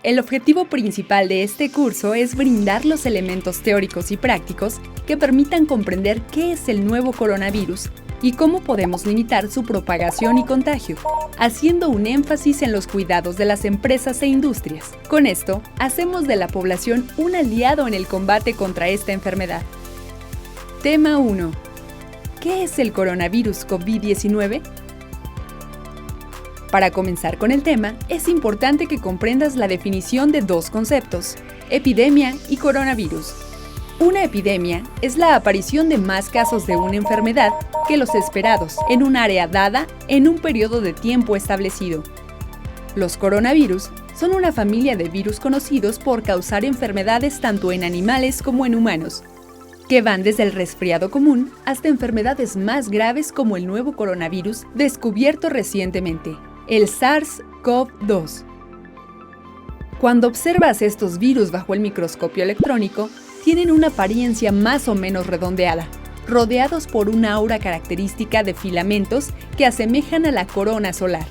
El objetivo principal de este curso es brindar los elementos teóricos y prácticos que permitan comprender qué es el nuevo coronavirus y cómo podemos limitar su propagación y contagio, haciendo un énfasis en los cuidados de las empresas e industrias. Con esto, hacemos de la población un aliado en el combate contra esta enfermedad. Tema 1. ¿Qué es el coronavirus COVID-19? Para comenzar con el tema, es importante que comprendas la definición de dos conceptos, epidemia y coronavirus. Una epidemia es la aparición de más casos de una enfermedad que los esperados en un área dada en un periodo de tiempo establecido. Los coronavirus son una familia de virus conocidos por causar enfermedades tanto en animales como en humanos, que van desde el resfriado común hasta enfermedades más graves como el nuevo coronavirus descubierto recientemente, el SARS-CoV-2. Cuando observas estos virus bajo el microscopio electrónico, tienen una apariencia más o menos redondeada, rodeados por una aura característica de filamentos que asemejan a la corona solar.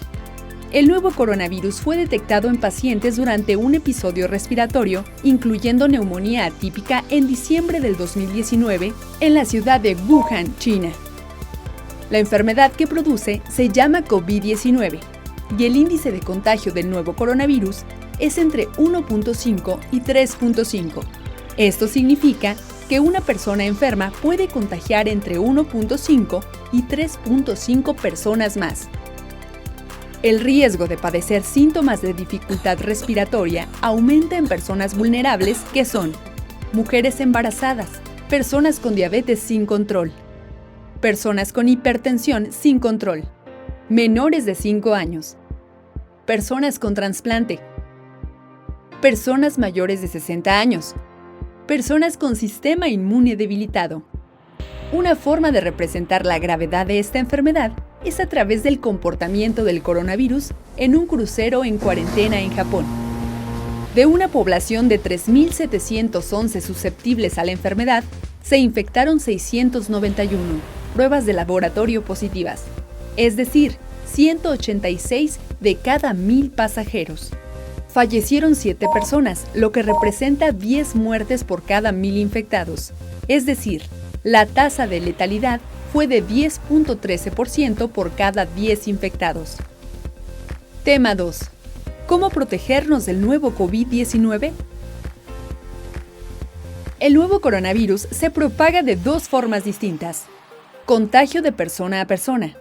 El nuevo coronavirus fue detectado en pacientes durante un episodio respiratorio, incluyendo neumonía atípica en diciembre del 2019 en la ciudad de Wuhan, China. La enfermedad que produce se llama COVID-19 y el índice de contagio del nuevo coronavirus es entre 1.5 y 3.5. Esto significa que una persona enferma puede contagiar entre 1.5 y 3.5 personas más. El riesgo de padecer síntomas de dificultad respiratoria aumenta en personas vulnerables que son mujeres embarazadas, personas con diabetes sin control, personas con hipertensión sin control, menores de 5 años, personas con trasplante, personas mayores de 60 años, personas con sistema inmune debilitado. Una forma de representar la gravedad de esta enfermedad es a través del comportamiento del coronavirus en un crucero en cuarentena en Japón. De una población de 3.711 susceptibles a la enfermedad, se infectaron 691 pruebas de laboratorio positivas, es decir, 186 de cada 1.000 pasajeros. Fallecieron 7 personas, lo que representa 10 muertes por cada 1.000 infectados. Es decir, la tasa de letalidad fue de 10.13% por cada 10 infectados. Tema 2. ¿Cómo protegernos del nuevo COVID-19? El nuevo coronavirus se propaga de dos formas distintas. Contagio de persona a persona.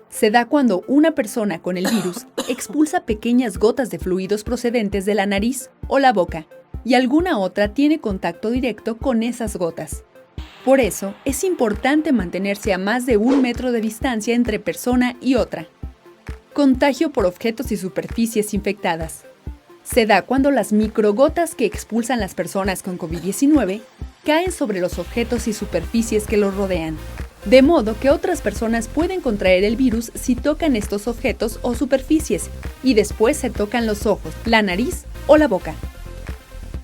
Se da cuando una persona con el virus expulsa pequeñas gotas de fluidos procedentes de la nariz o la boca, y alguna otra tiene contacto directo con esas gotas. Por eso, es importante mantenerse a más de 1 metro de distancia entre persona y otra. Contagio por objetos y superficies infectadas. Se da cuando las microgotas que expulsan las personas con COVID-19 caen sobre los objetos y superficies que los rodean, de modo que otras personas pueden contraer el virus si tocan estos objetos o superficies y después se tocan los ojos, la nariz o la boca.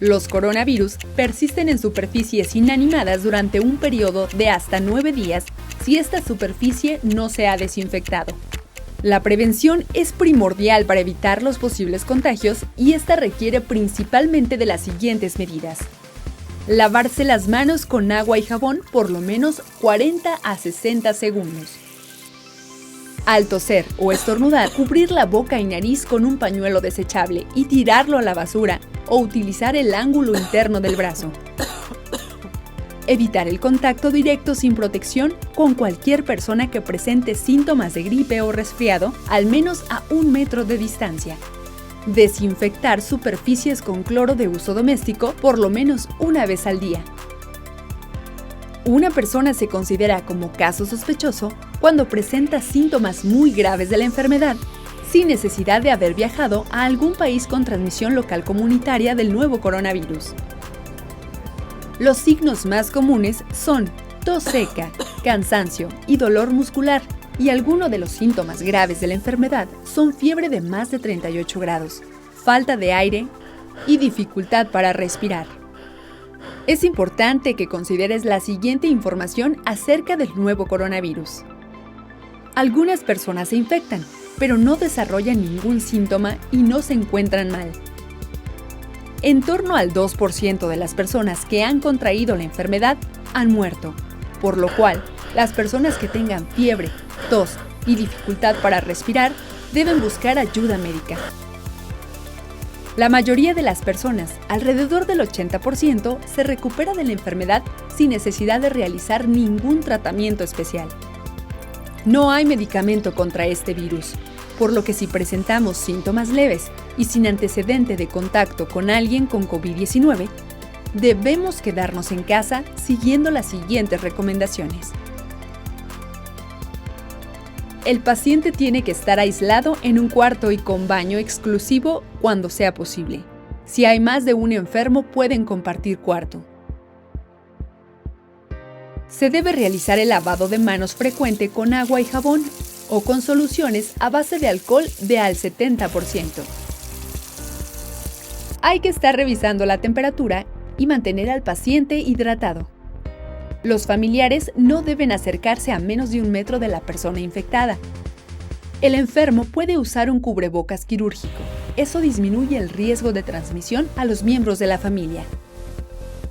Los coronavirus persisten en superficies inanimadas durante un periodo de hasta 9 días si esta superficie no se ha desinfectado. La prevención es primordial para evitar los posibles contagios y esta requiere principalmente de las siguientes medidas. Lavarse las manos con agua y jabón por lo menos 40 a 60 segundos. Al toser o estornudar, cubrir la boca y nariz con un pañuelo desechable y tirarlo a la basura o utilizar el ángulo interno del brazo. Evitar el contacto directo sin protección con cualquier persona que presente síntomas de gripe o resfriado, al menos a 1 metro de distancia. Desinfectar superficies con cloro de uso doméstico por lo menos una vez al día. Una persona se considera como caso sospechoso cuando presenta síntomas muy graves de la enfermedad, sin necesidad de haber viajado a algún país con transmisión local comunitaria del nuevo coronavirus. Los signos más comunes son tos seca, cansancio y dolor muscular, y algunos de los síntomas graves de la enfermedad son fiebre de más de 38 grados, falta de aire y dificultad para respirar. Es importante que consideres la siguiente información acerca del nuevo coronavirus. Algunas personas se infectan, pero no desarrollan ningún síntoma y no se encuentran mal. En torno al 2% de las personas que han contraído la enfermedad han muerto, por lo cual las personas que tengan fiebre, tos y dificultad para respirar deben buscar ayuda médica. La mayoría de las personas, alrededor del 80%, se recupera de la enfermedad sin necesidad de realizar ningún tratamiento especial. No hay medicamento contra este virus, por lo que si presentamos síntomas leves y sin antecedente de contacto con alguien con COVID-19, debemos quedarnos en casa siguiendo las siguientes recomendaciones. El paciente tiene que estar aislado en un cuarto y con baño exclusivo cuando sea posible. Si hay más de un enfermo, pueden compartir cuarto. Se debe realizar el lavado de manos frecuente con agua y jabón o con soluciones a base de alcohol de al 70%. Hay que estar revisando la temperatura y mantener al paciente hidratado. Los familiares no deben acercarse a menos de 1 metro de la persona infectada. El enfermo puede usar un cubrebocas quirúrgico. Eso disminuye el riesgo de transmisión a los miembros de la familia.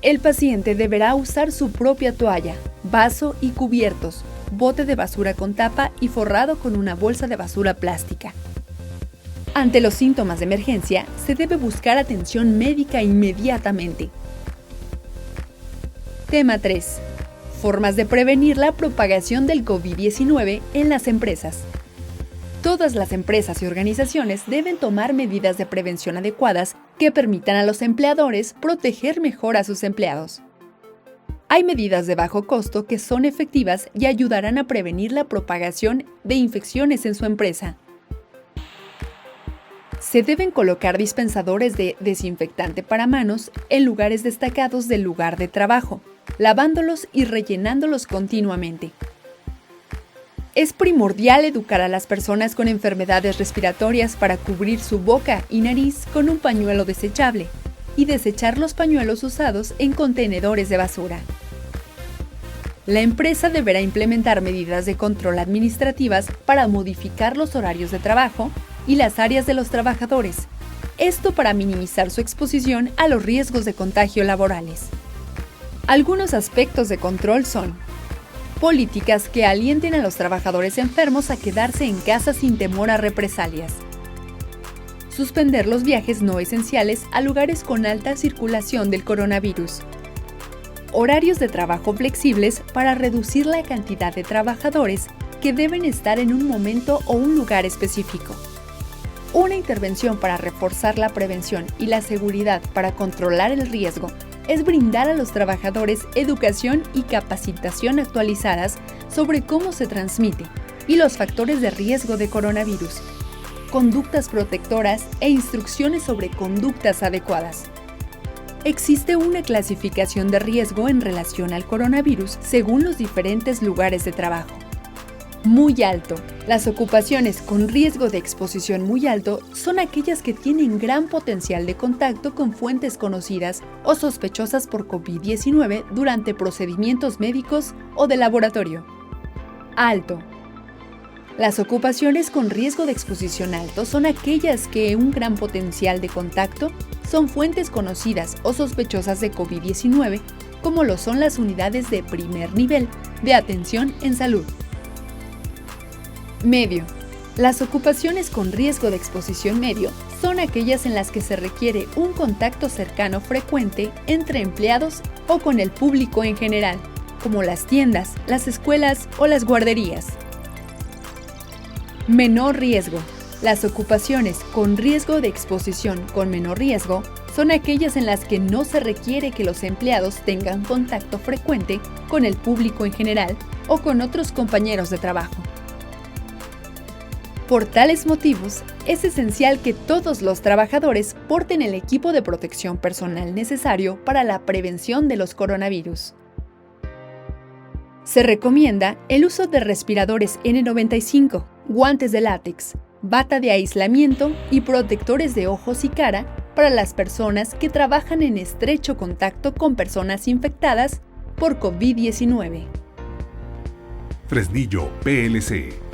El paciente deberá usar su propia toalla, vaso y cubiertos, bote de basura con tapa y forrado con una bolsa de basura plástica. Ante los síntomas de emergencia, se debe buscar atención médica inmediatamente. Tema 3. Formas de prevenir la propagación del COVID-19 en las empresas. Todas las empresas y organizaciones deben tomar medidas de prevención adecuadas que permitan a los empleadores proteger mejor a sus empleados. Hay medidas de bajo costo que son efectivas y ayudarán a prevenir la propagación de infecciones en su empresa. Se deben colocar dispensadores de desinfectante para manos en lugares destacados del lugar de trabajo, lavándolos y rellenándolos continuamente. Es primordial educar a las personas con enfermedades respiratorias para cubrir su boca y nariz con un pañuelo desechable y desechar los pañuelos usados en contenedores de basura. La empresa deberá implementar medidas de control administrativas para modificar los horarios de trabajo y las áreas de los trabajadores, esto para minimizar su exposición a los riesgos de contagio laborales. Algunos aspectos de control son: políticas que alienten a los trabajadores enfermos a quedarse en casa sin temor a represalias. Suspender los viajes no esenciales a lugares con alta circulación del coronavirus. Horarios de trabajo flexibles para reducir la cantidad de trabajadores que deben estar en un momento o un lugar específico. Una intervención para reforzar la prevención y la seguridad para controlar el riesgo es brindar a los trabajadores educación y capacitación actualizadas sobre cómo se transmite y los factores de riesgo de coronavirus, conductas protectoras e instrucciones sobre conductas adecuadas. Existe una clasificación de riesgo en relación al coronavirus según los diferentes lugares de trabajo. Muy alto. Las ocupaciones con riesgo de exposición muy alto son aquellas que tienen gran potencial de contacto con fuentes conocidas o sospechosas por COVID-19 durante procedimientos médicos o de laboratorio. Alto. Las ocupaciones con riesgo de exposición alto son aquellas que un gran potencial de contacto son fuentes conocidas o sospechosas de COVID-19, como lo son las unidades de primer nivel de atención en salud. Medio. Las ocupaciones con riesgo de exposición medio son aquellas en las que se requiere un contacto cercano frecuente entre empleados o con el público en general, como las tiendas, las escuelas o las guarderías. Menor riesgo. Las ocupaciones con riesgo de exposición con menor riesgo son aquellas en las que no se requiere que los empleados tengan contacto frecuente con el público en general o con otros compañeros de trabajo. Por tales motivos, es esencial que todos los trabajadores porten el equipo de protección personal necesario para la prevención de los coronavirus. Se recomienda el uso de respiradores N95, guantes de látex, bata de aislamiento y protectores de ojos y cara para las personas que trabajan en estrecho contacto con personas infectadas por COVID-19. Fresnillo, PLC.